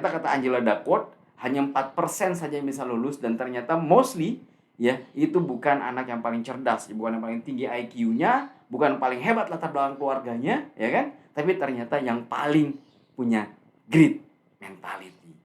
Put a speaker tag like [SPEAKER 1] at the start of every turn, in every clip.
[SPEAKER 1] ternyata kata Angela Duckworth hanya 4% saja yang bisa lulus, dan ternyata mostly ya itu bukan anak yang paling cerdas, bukan yang paling tinggi IQ-nya, bukan paling hebat latar belakang keluarganya, ya kan? Tapi ternyata yang paling punya grit mentality.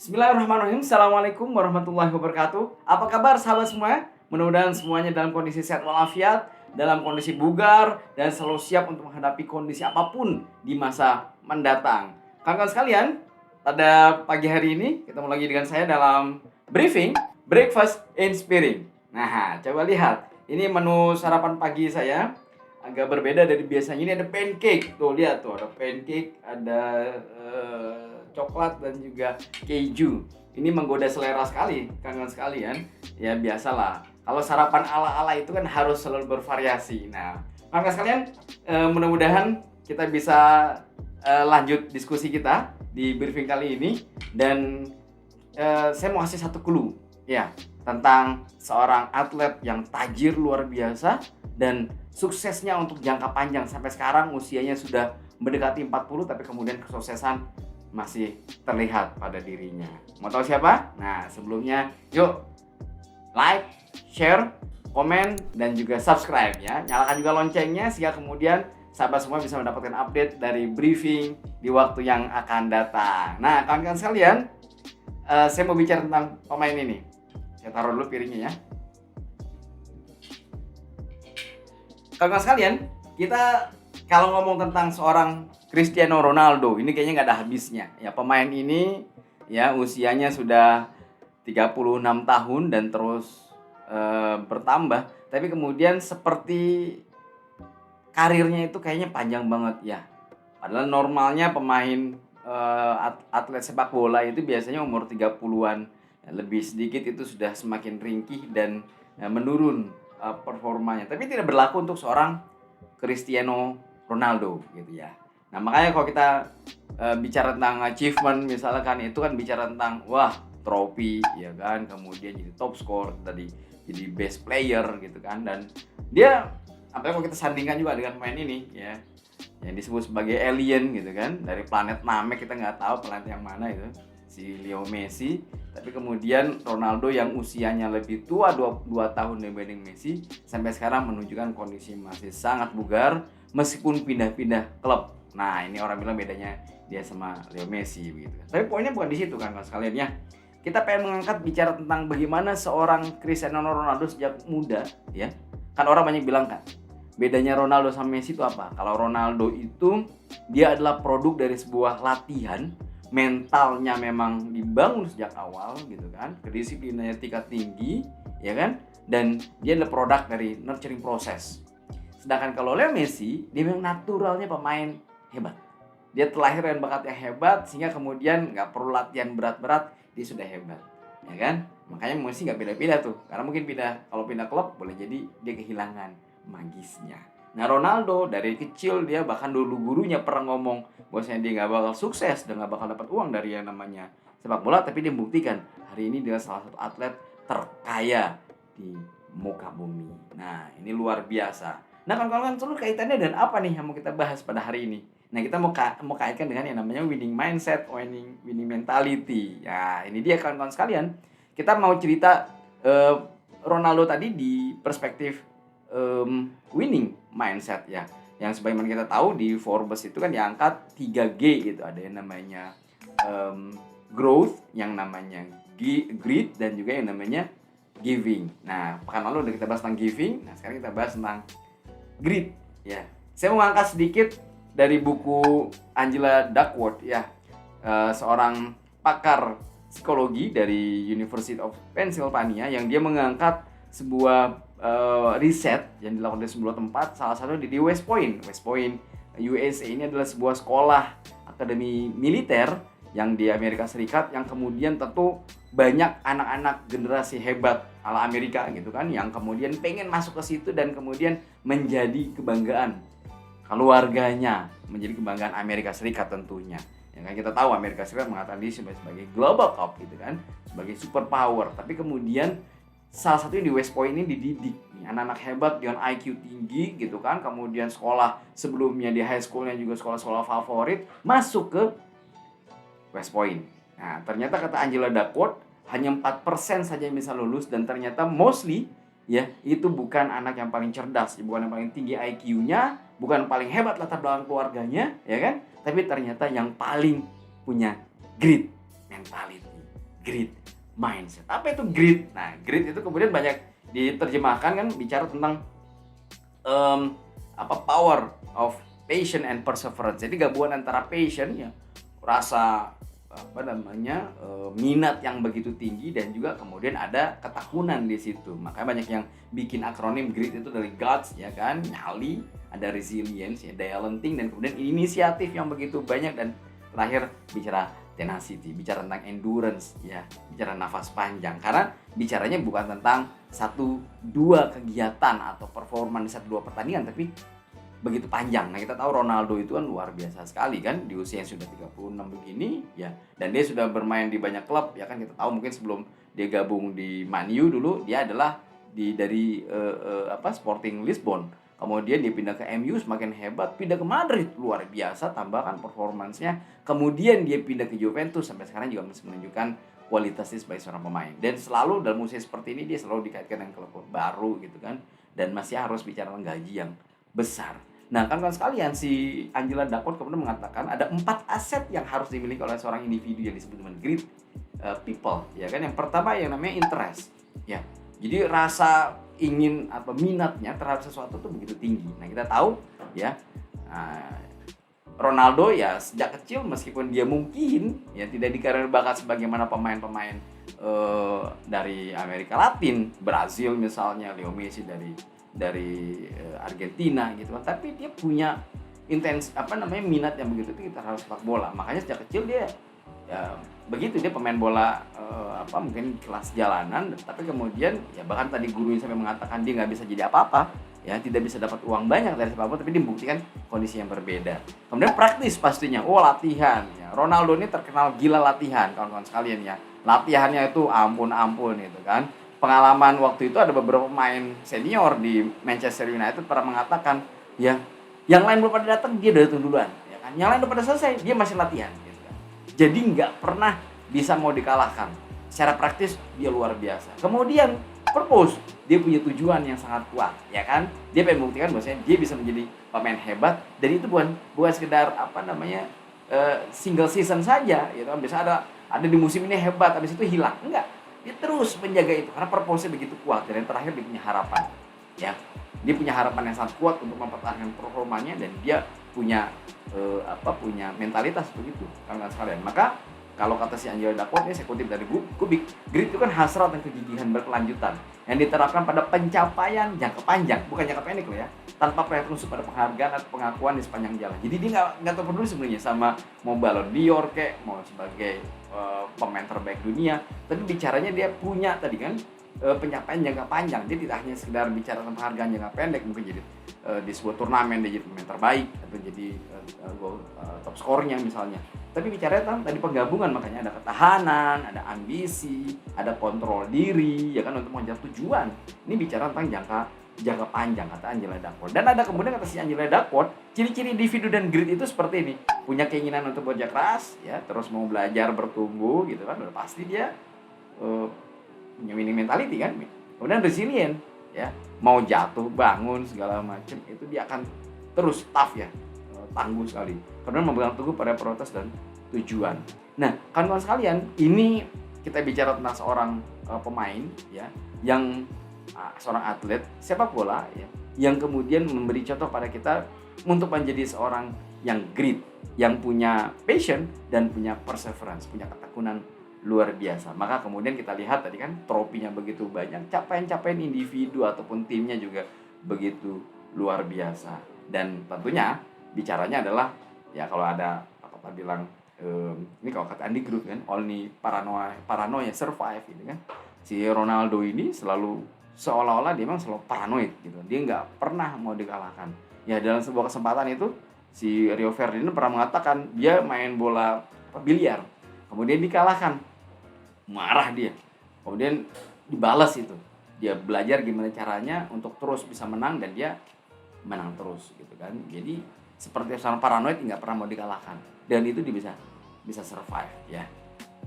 [SPEAKER 1] Bismillahirrahmanirrahim. Assalamualaikum warahmatullahi wabarakatuh. Apa kabar sahabat semua? Mudah-mudahan semuanya dalam kondisi sehat walafiat, dalam kondisi bugar, dan selalu siap untuk menghadapi kondisi apapun di masa mendatang. Kawan-kawan sekalian, pada pagi hari ini ketemu lagi dengan saya dalam briefing Breakfast Inspiring. Nah, coba lihat. Ini menu sarapan pagi saya. Agak berbeda dari biasanya. Ini ada pancake. Tuh, lihat tuh. Ada pancake, ada coklat, dan juga keju. Ini menggoda selera sekali, kawan-kawan sekalian. Ya, biasalah. Kalau sarapan ala-ala itu kan harus selalu bervariasi. Nah, kawan-kawan sekalian, mudah-mudahan kita bisa lanjut diskusi kita di briefing kali ini. Dan saya mau kasih satu clue ya tentang seorang atlet yang tajir luar biasa dan suksesnya untuk jangka panjang. Sampai sekarang usianya sudah mendekati 40, tapi kemudian kesuksesan masih terlihat pada dirinya. Mau tahu siapa? Nah, sebelumnya yuk like, share, komen, dan juga subscribe ya. Nyalakan juga loncengnya sehingga kemudian sahabat semua bisa mendapatkan update dari briefing di waktu yang akan datang. Nah, kawan-kawan sekalian, saya mau bicara tentang pemain ini. Saya taruh dulu piringnya ya. Kawan-kawan sekalian, kita kalau ngomong tentang seorang Cristiano Ronaldo, ini kayaknya nggak ada habisnya. Ya, pemain ini ya usianya sudah 36 tahun dan terus bertambah. Tapi kemudian seperti karirnya itu kayaknya panjang banget ya. Padahal normalnya pemain atlet sepak bola itu biasanya umur 30-an. Lebih sedikit itu sudah semakin ringkih dan menurun performanya. Tapi tidak berlaku untuk seorang Cristiano Ronaldo gitu ya. Nah, makanya kalau kita bicara tentang achievement misalkan, itu kan bicara tentang wah, trofi ya kan, kemudian jadi top score, tadi jadi best player gitu kan. Dan dia, apalagi kalau kita sandingkan juga dengan pemain ini ya, yang disebut sebagai alien gitu kan, dari planet Namek, kita nggak tahu planet yang mana itu, si Leo Messi. Tapi kemudian Ronaldo yang usianya lebih tua 2 tahun dibanding Messi, sampai sekarang menunjukkan kondisi masih sangat bugar meskipun pindah-pindah klub. Nah, ini orang bilang bedanya dia sama Leo Messi begitu. Tapi poinnya bukan di situ kan sekalian ya. Kita pengen mengangkat bicara tentang bagaimana seorang Cristiano Ronaldo sejak muda ya. Kan orang banyak bilang kan, bedanya Ronaldo sama Messi itu apa? Kalau Ronaldo itu dia adalah produk dari sebuah latihan, mentalnya memang dibangun sejak awal gitu kan, kedisiplinannya tingkat tinggi ya kan, dan dia adalah produk dari nurturing proses. Sedangkan kalau Leo Messi, dia memang naturalnya pemain hebat. Dia terlahir dengan bakat yang hebat, sehingga kemudian nggak perlu latihan berat-berat, dia sudah hebat, ya kan? Makanya Messi nggak beda-beda tuh, karena mungkin kalau pindah klub boleh jadi dia kehilangan magisnya. Nah, Ronaldo dari kecil dia bahkan dulu gurunya pernah ngomong bahwasanya dia nggak bakal sukses dan nggak bakal dapat uang dari yang namanya sepak bola, tapi dia buktikan hari ini dia salah satu atlet terkaya di muka bumi. Nah, ini luar biasa. Nah, kawan-kawan, seluruh kaitannya dengan apa nih yang mau kita bahas pada hari ini? Nah, kita mau kaitkan dengan yang namanya winning mindset, winning mentality. Ya, ini dia kawan-kawan sekalian. Kita mau cerita Ronaldo tadi di perspektif winning mindset ya. Yang sebagaimana kita tahu di Forbes itu kan diangkat 3G gitu. Ada yang namanya growth, yang namanya grit, dan juga yang namanya giving. Nah, pekan lalu udah kita bahas tentang giving. Nah, sekarang kita bahas tentang grit ya. Saya mau angkat sedikit dari buku Angela Duckworth ya, seorang pakar psikologi dari University of Pennsylvania, yang dia mengangkat sebuah riset yang dilakukan di sebuah tempat, salah satu di West Point, USA. Ini adalah sebuah sekolah akademi militer yang di Amerika Serikat, yang kemudian tentu banyak anak-anak generasi hebat ala Amerika gitu kan, yang kemudian pengen masuk ke situ dan kemudian menjadi kebanggaan keluarganya, menjadi kebanggaan Amerika Serikat tentunya. Ya kan, kita tahu Amerika Serikat mengatakan diri sebagai global cup gitu kan, sebagai superpower. Tapi kemudian salah satunya di West Point ini dididik anak-anak hebat dengan IQ tinggi gitu kan, kemudian sekolah sebelumnya di high schoolnya juga sekolah-sekolah favorit, masuk ke West Point. Nah, ternyata kata Angela Duckworth, hanya 4% saja yang bisa lulus, dan ternyata mostly ya itu bukan anak yang paling cerdas, bukan yang paling tinggi IQ-nya, bukan paling hebat latar belakang keluarganya, ya kan? Tapi ternyata yang paling punya grit mentality, grit mindset. Apa itu grit? Nah, grit itu kemudian banyak diterjemahkan kan, bicara tentang power of passion and perseverance. Jadi gabungan antara passion ya, rasa minat yang begitu tinggi, dan juga kemudian ada ketekunan di situ. Makanya banyak yang bikin akronim grit itu dari guts ya kan, nyali, ada resilience ya, daya lenting, dan kemudian inisiatif yang begitu banyak, dan terakhir bicara tenacity, bicara tentang endurance ya, bicara nafas panjang. Karena bicaranya bukan tentang 1-2 kegiatan atau performance 1-2 pertandingan, tapi begitu panjang. Nah, kita tahu Ronaldo itu kan luar biasa sekali kan, di usia yang sudah 36 begini ya, dan dia sudah bermain di banyak klub ya kan. Kita tahu mungkin sebelum dia gabung di Man U dulu, dia adalah dari Sporting Lisbon. Kemudian dia pindah ke MU, semakin hebat, pindah ke Madrid, luar biasa, tambahkan performansnya. Kemudian dia pindah ke Juventus, sampai sekarang juga masih menunjukkan kualitasnya sebagai seorang pemain. Dan selalu dalam usia seperti ini dia selalu dikaitkan dengan klub baru gitu kan, dan masih harus bicara tentang gaji yang besar. Nah, kan sekalian, si Angela Duckworth kemudian mengatakan ada 4 aset yang harus dimiliki oleh seorang individu yang disebut dengan great people, ya kan. Yang pertama yang namanya interest, ya. Jadi rasa ingin atau minatnya terhadap sesuatu itu begitu tinggi. Nah, kita tahu ya, Ronaldo ya sejak kecil, meskipun dia mungkin ya tidak dikarir bakat sebagaimana pemain-pemain dari Amerika Latin, Brazil misalnya, Leo Messi dari Argentina gitu kan, tapi dia punya minat yang begitu tinggi terhadap sepak bola. Makanya sejak kecil dia ya begitu, dia pemain bola mungkin kelas jalanan, tapi kemudian ya bahkan tadi gurunya sampai mengatakan dia nggak bisa jadi apa-apa ya, tidak bisa dapat uang banyak dari sepak bola, tapi dia membuktikan kondisi yang berbeda. Kemudian praktis pastinya, latihan ya. Ronaldo ini terkenal gila latihan, kawan-kawan sekalian ya. Latihannya itu ampun gitu kan. Pengalaman waktu itu ada beberapa pemain senior di Manchester United pernah mengatakan ya, yang lain belum pada datang dia udah datang duluan ya kan, yang lain udah pada selesai dia masih latihan gitu kan. Jadi nggak pernah bisa mau dikalahkan. Secara praktis dia luar biasa. Kemudian purpose, dia punya tujuan yang sangat kuat ya kan. Dia pengen membuktikan bahwasanya dia bisa menjadi pemain hebat, dan itu bukan sekedar single season saja gitu kan. Bisa ada di musim ini hebat, habis itu hilang, enggak. Dia terus menjaga itu karena purpose-nya begitu kuat. Dan yang terakhir dia punya harapan ya, dia punya harapan yang sangat kuat untuk mempertahankan performanya, dan dia punya punya mentalitas begitu, kawan-kawan sekalian. Maka kalau kata si Angela Duckworth, ini saya kutip dari Kubik, grit itu kan hasrat dan kegigihan berkelanjutan yang diterapkan pada pencapaian jangka panjang, bukan jangka pendek loh ya, tanpa perhatian khusus pada penghargaan atau pengakuan di sepanjang jalan. Jadi dia nggak terpeduli sebenarnya sama mau Ballon d'Or mau sebagai pemain terbaik dunia, tapi bicaranya dia punya tadi kan pencapaian jangka panjang. Dia tidak hanya sekedar bicara tentang penghargaan jangka pendek, mungkin jadi di sebuah turnamen dia jadi pemain terbaik atau jadi top skornya misalnya, tapi bicara tentang tadi penggabungan. Makanya ada ketahanan, ada ambisi, ada kontrol diri ya kan, untuk mengejar tujuan. Ini bicara tentang jangka panjang, kata Angela Duckworth. Dan ada kemudian kata si Angela Duckworth, ciri-ciri individu dan grit itu seperti ini: punya keinginan untuk bekerja keras ya, terus mau belajar, bertumbuh gitu kan, udah pasti dia punya winning mentality kan. Kemudian resilient ya, mau jatuh bangun segala macam itu dia akan terus tough ya, tangguh sekali. Kemudian memegang teguh pada prioritas dan tujuan. Nah, kawan-kawan sekalian, ini kita bicara tentang seorang pemain ya, yang seorang atlet sepak bola ya, yang kemudian memberi contoh pada kita untuk menjadi seorang yang grit, yang punya passion dan punya perseverance, punya ketekunan luar biasa. Maka kemudian kita lihat tadi kan tropinya begitu banyak, capaian-capaian individu ataupun timnya juga begitu luar biasa. Dan tentunya bicaranya adalah ya, kalau ada apa bilang ini kalau kata Andy Grove kan, only paranoia survive gitu kan. Si Ronaldo ini selalu seolah-olah dia memang selalu paranoid gitu. Dia nggak pernah mau dikalahkan. Ya, dalam sebuah kesempatan itu si Rio Ferdinand pernah mengatakan dia main bola biliar, kemudian dikalahkan. Marah dia. Kemudian dibalas itu. dia belajar gimana caranya untuk terus bisa menang dan dia menang terus gitu kan. Jadi seperti seorang paranoid nggak pernah mau dikalahkan dan itu dia bisa survive ya.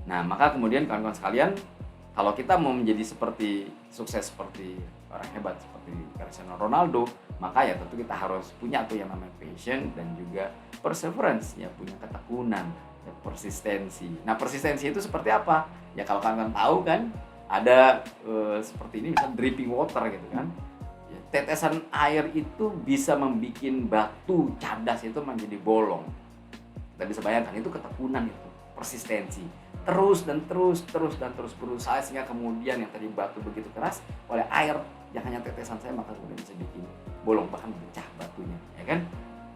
[SPEAKER 1] Nah maka kemudian kawan-kawan sekalian, kalau kita mau menjadi sukses seperti orang hebat seperti Cristiano Ronaldo, maka ya tentu kita harus punya tuh yang namanya passion dan juga perseverance ya, punya ketekunan ya, persistensi. Nah persistensi itu seperti apa ya, kalau kalian tahu kan ada seperti ini misal dripping water gitu kan ya, tetesan air itu bisa membuat batu cadas itu menjadi bolong. Kita bisa bayangkan itu ketekunan, itu persistensi, terus dan terus berusaha sehingga kemudian yang tadi batu begitu keras oleh air yang hanya tetesan saya maka kemudian bisa bikin bolong bahkan pecah batunya ya kan.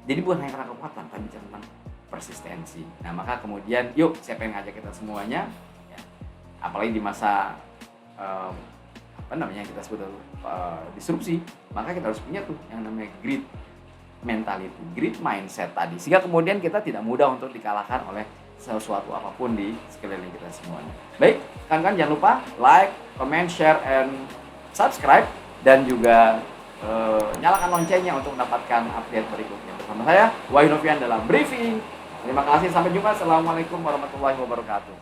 [SPEAKER 1] Jadi bukan hanya karena kekuatan tapi tentang persistensi. Nah maka kemudian yuk saya pengen ngajak kita semuanya ya, apalagi di masa kita sebut disrupsi, maka kita harus punya tuh yang namanya grit mentality, grit mindset tadi, sehingga kemudian kita tidak mudah untuk dikalahkan oleh sesuatu apapun di sekeliling kita semuanya. Baik, kan jangan lupa like, comment, share, and subscribe, dan juga nyalakan loncengnya untuk mendapatkan update berikutnya. Bersama saya, Wahyu Novian dalam briefing. Terima kasih, sampai jumpa. Assalamualaikum warahmatullahi wabarakatuh.